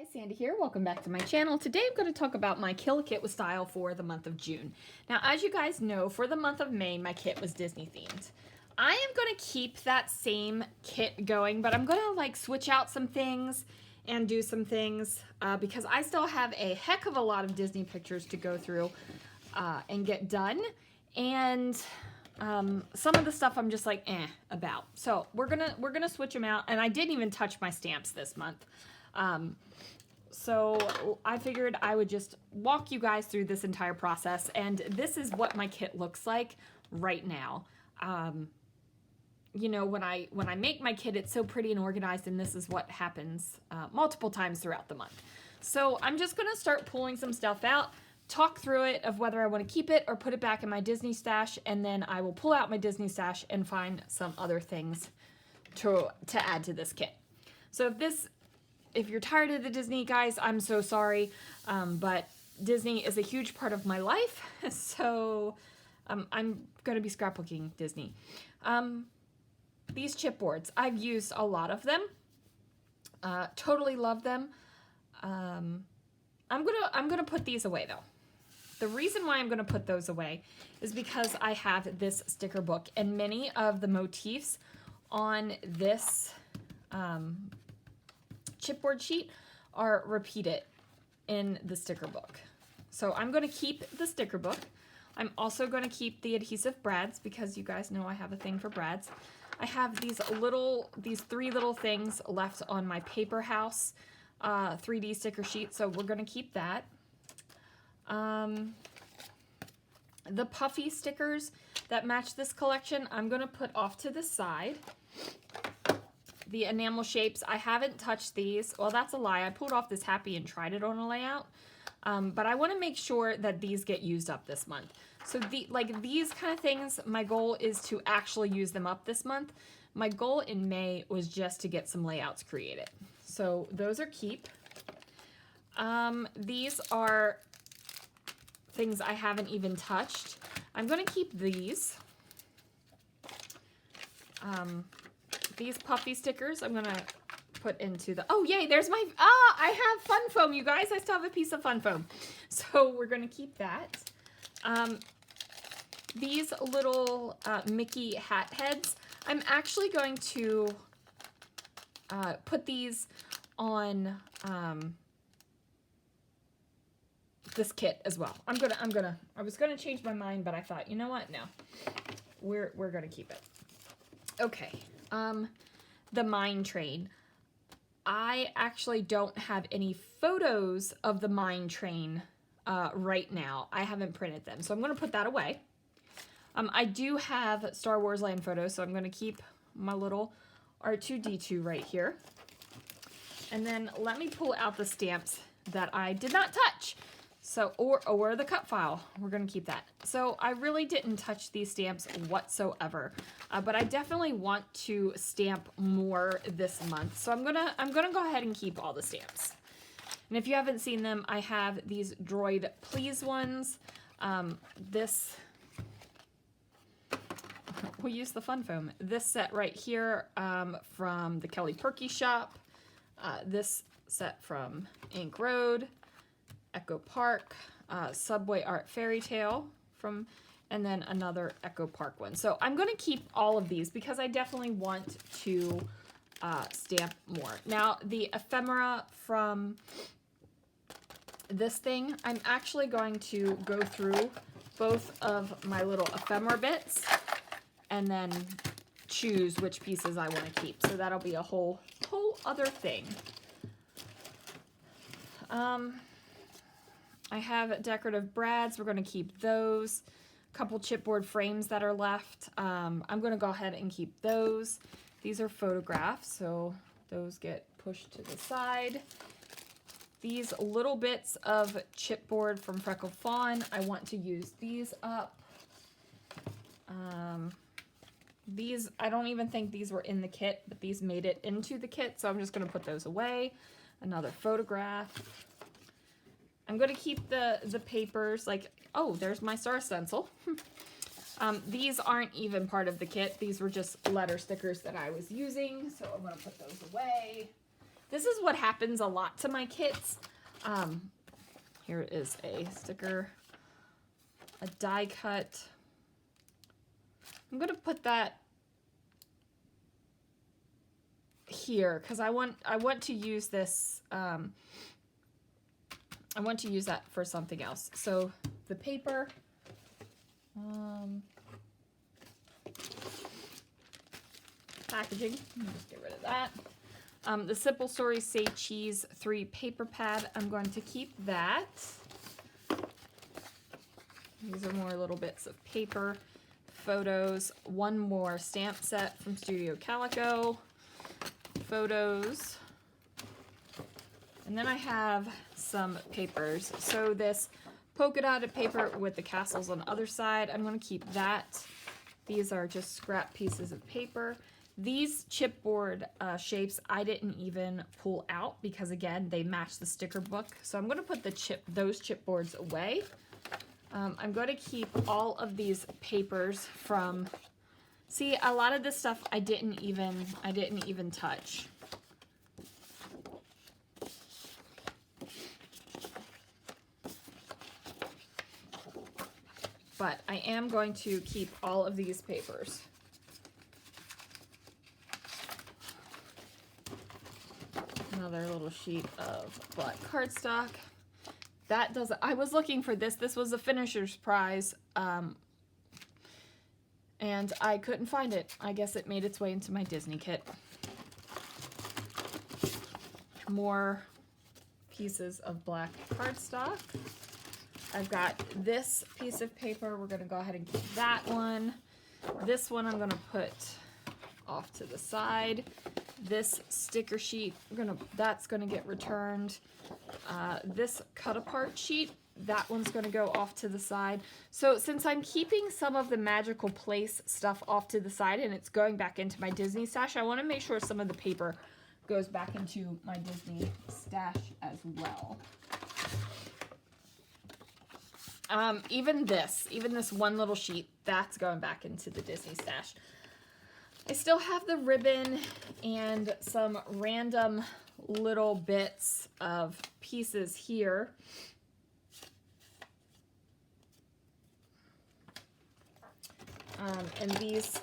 Hi, Sandy here. Welcome back to my channel. Today I'm going to talk about my Kill Kit with Style for the month of June. Now, as you guys know, for the month of May, my kit was Disney themed. I am going to keep that same kit going, but I'm going to like switch out some things and do some things because I still have a heck of a lot of Disney pictures to go through and get done. And some of the stuff I'm just like about. So we're gonna switch them out, and I didn't even touch my stamps this month. So I figured I would just walk you guys through this entire process, and this is what my kit looks like right now. You know, when I make my kit, it's so pretty and organized, and this is what happens multiple times throughout the month. So I'm just gonna start pulling some stuff out, talk through it of whether I want to keep it or put it back in my Disney stash, and then I will pull out my Disney stash and find some other things to add to this kit. So if you're tired of the Disney, guys, I'm so sorry, but Disney is a huge part of my life, so I'm going to be scrapbooking Disney. These chipboards, I've used a lot of them. Totally love them. I'm gonna put these away though. The reason why I'm gonna put those away is because I have this sticker book, and many of the motifs on this chipboard sheet are repeated in the sticker book. So I'm going to keep the sticker book. I'm also going to keep the adhesive brads because you guys know I have a thing for brads. I have these three little things left on my Paper House 3D sticker sheet, so we're going to keep that. The puffy stickers that match this collection, I'm going to put off to the side. The enamel shapes, I haven't touched these. Well, that's a lie. I pulled off this Happy and tried it on a layout. But I want to make sure that these get used up this month. So these kind of things, my goal is to actually use them up this month. My goal in May was just to get some layouts created. So those are keep. These are things I haven't even touched. I'm going to keep these. These puffy stickers I'm going to put into the, oh yay, there's my, I have fun foam, you guys. I still have a piece of fun foam. So we're going to keep that. These little Mickey hat heads, I'm actually going to put these on this kit as well. I was gonna change my mind, but I thought, you know what? No, we're gonna keep it. Okay. The mine train. I actually don't have any photos of the mine train right now. I haven't printed them, so I'm gonna put that away. I do have Star Wars Land photos, so I'm gonna keep my little R2-D2 right here. And then let me pull out the stamps that I did not touch. So, or the cut file, we're gonna keep that. So I really didn't touch these stamps whatsoever, but I definitely want to stamp more this month. So I'm gonna go ahead and keep all the stamps. And if you haven't seen them, I have these Droid Please ones. We'll use the fun foam. This set right here from the Kelly Perky shop. This set from Ink Road. Echo Park, Subway Art Fairy Tale from, and then another Echo Park one. So I'm going to keep all of these because I definitely want to stamp more. Now the ephemera from this thing, I'm actually going to go through both of my little ephemera bits and then choose which pieces I want to keep. So that'll be a whole other thing. I have decorative brads. We're going to keep those. A couple chipboard frames that are left. I'm going to go ahead and keep those. These are photographs, so those get pushed to the side. These little bits of chipboard from Freckle Fawn, I want to use these up. These, I don't even think these were in the kit, but these made it into the kit, so I'm just going to put those away. Another photograph. I'm going to keep the papers, like, oh, there's my star stencil. These aren't even part of the kit. These were just letter stickers that I was using, so I'm going to put those away. This is what happens a lot to my kits. Here is a sticker, a die cut. I'm gonna put that here because I want to use this. I want to use that for something else. So the paper. Packaging. Just get rid of that. The Simple Stories Say Cheese 3 paper pad. I'm going to keep that. These are more little bits of paper. Photos. One more stamp set from Studio Calico. Photos. And then I have some papers. So this polka dotted paper with the castles on the other side, I'm going to keep that. These are just scrap pieces of paper. These chipboard shapes I didn't even pull out because again they match the sticker book. So I'm going to put those chipboards away. I'm going to keep all of these papers from. See, a lot of this stuff I didn't even touch. But I am going to keep all of these papers. Another little sheet of black cardstock. That doesn't, I was looking for this. This was a finisher's prize. And I couldn't find it. I guess it made its way into my Disney kit. More pieces of black cardstock. I've got this piece of paper. We're gonna go ahead and keep that one. This one I'm gonna put off to the side. This sticker sheet, that's gonna get returned. This cut apart sheet, that one's gonna go off to the side. So since I'm keeping some of the Magical Place stuff off to the side and it's going back into my Disney stash, I wanna make sure some of the paper goes back into my Disney stash as well. Even this one little sheet, that's going back into the Disney stash. I still have the ribbon and some random little bits of pieces here. And these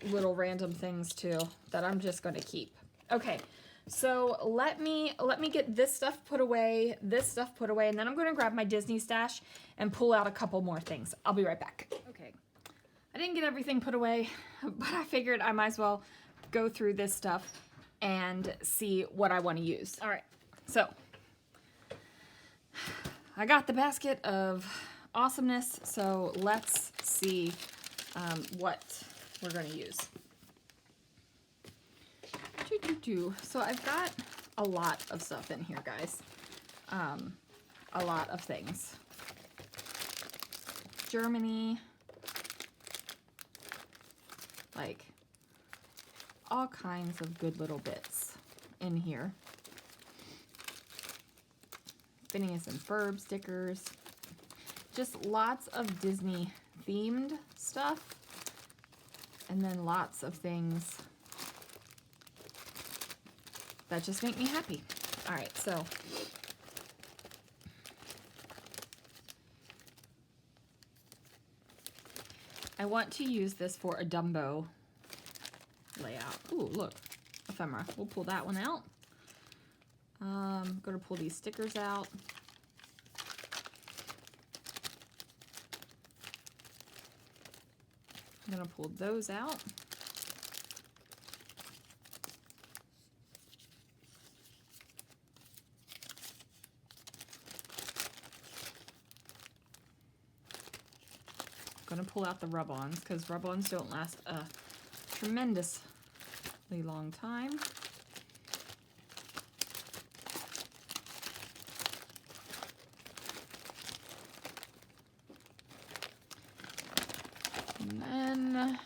little random things too that I'm just going to keep. Okay, so let me get this stuff put away, and then I'm going to grab my Disney stash and pull out a couple more things. I'll be right back. Okay, I didn't get everything put away, but I figured I might as well go through this stuff and see what I want to use. All right, so I got the basket of awesomeness, so let's see what we're going to use. So I've got a lot of stuff in here, guys. A lot of things. Germany. Like, all kinds of good little bits in here. Phineas and Ferb stickers. Just lots of Disney themed stuff. And then lots of things that just make me happy. All right, so I want to use this for a Dumbo layout. Ooh, look, ephemera. We'll pull that one out. I'm gonna pull these stickers out. I'm gonna pull those out. Going to pull out the rub-ons because rub-ons don't last a tremendously long time. And then,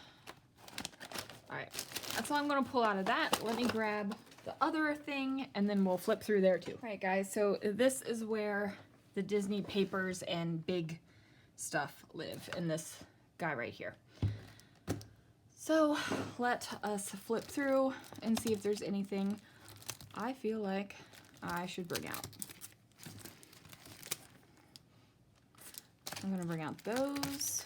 all right, that's all I'm going to pull out of that. Let me grab the other thing and then we'll flip through there too. All right, guys, so this is where the Disney papers and big stuff live in this guy right here. So let us flip through and see if there's anything I feel like I should bring out. I'm going to bring out those.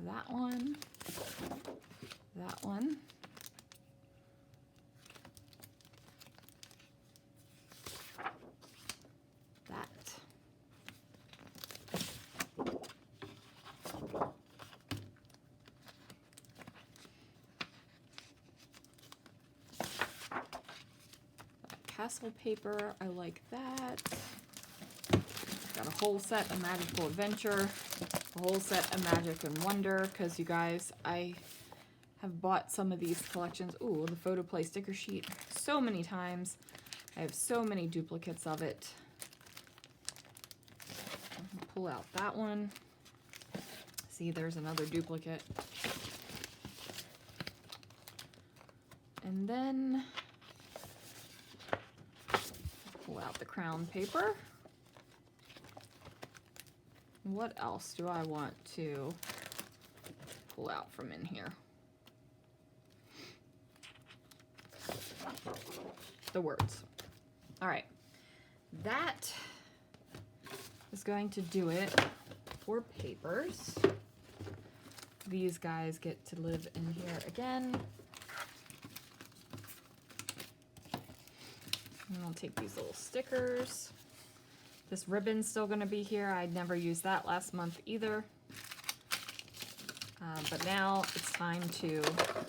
That one. That one. Castle paper, I like that. Got a whole set of Magical Adventure, a whole set of Magic and Wonder, because you guys, I have bought some of these collections. Ooh, the photo play sticker sheet so many times. I have so many duplicates of it. Pull out that one. See, there's another duplicate. And then pull out the crown paper. What else do I want to pull out from in here? The words. All right, that is going to do it for papers. These guys get to live in here again. And I'll take these little stickers. This ribbon's still going to be here. I never used that last month either. But now it's time to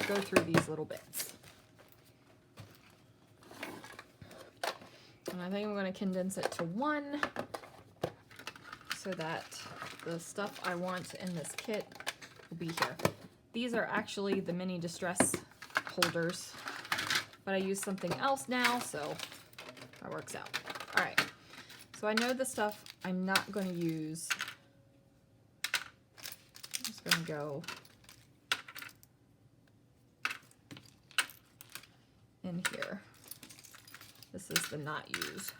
go through these little bits. And I think I'm going to condense it to one so that the stuff I want in this kit will be here. These are actually the mini distress holders, but I use something else now, so that works out. All right, so I know the stuff I'm not going to use. I'm just going to go in here. This is the not use.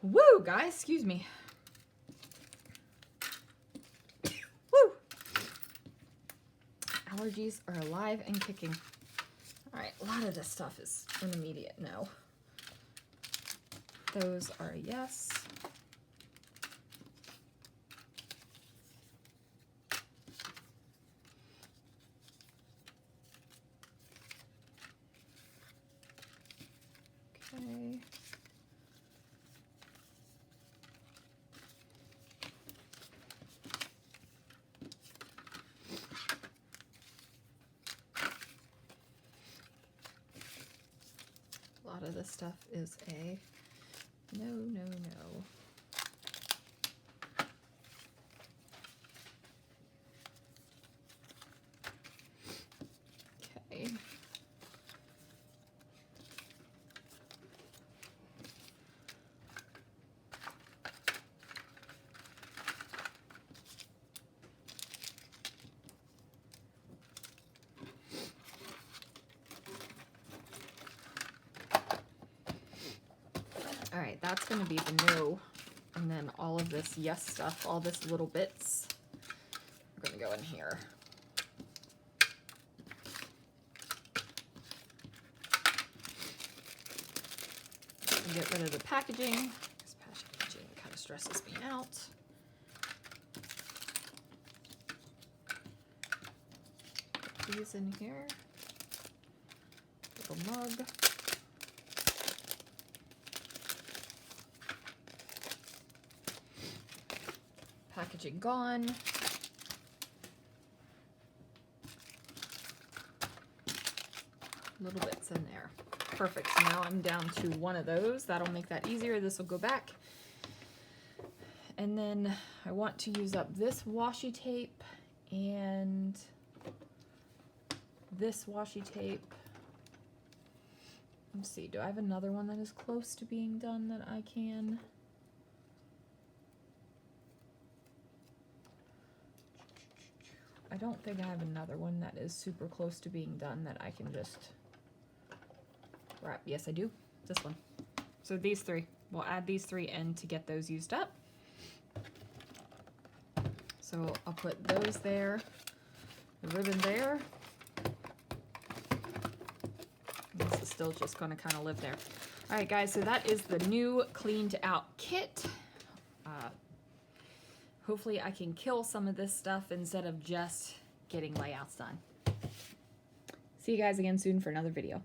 Woo, guys, excuse me. Woo! Allergies are alive and kicking. All right, a lot of this stuff is an immediate no. Those are a yes. Okay. A lot of this stuff is a no, no, no. Okay. All right, that's going to be the no. And then all of this yes stuff, all this little bits, are going to go in here. And get rid of the packaging, because packaging kind of stresses me out. Put these in here. Little mug. Packaging gone. Little bits in there. Perfect. So now I'm down to one of those. That'll make that easier. This will go back. And then I want to use up this washi tape and this washi tape. Let's see. Do I have another one that is close to being done that I can? I don't think I have another one that is super close to being done that I can just wrap. Yes, I do. This one. So these three. We'll add these three in to get those used up. So I'll put those there, the ribbon there. This is still just going to kind of live there. All right, guys, so that is the new cleaned out kit. Hopefully I can kill some of this stuff instead of just getting layouts done. See you guys again soon for another video.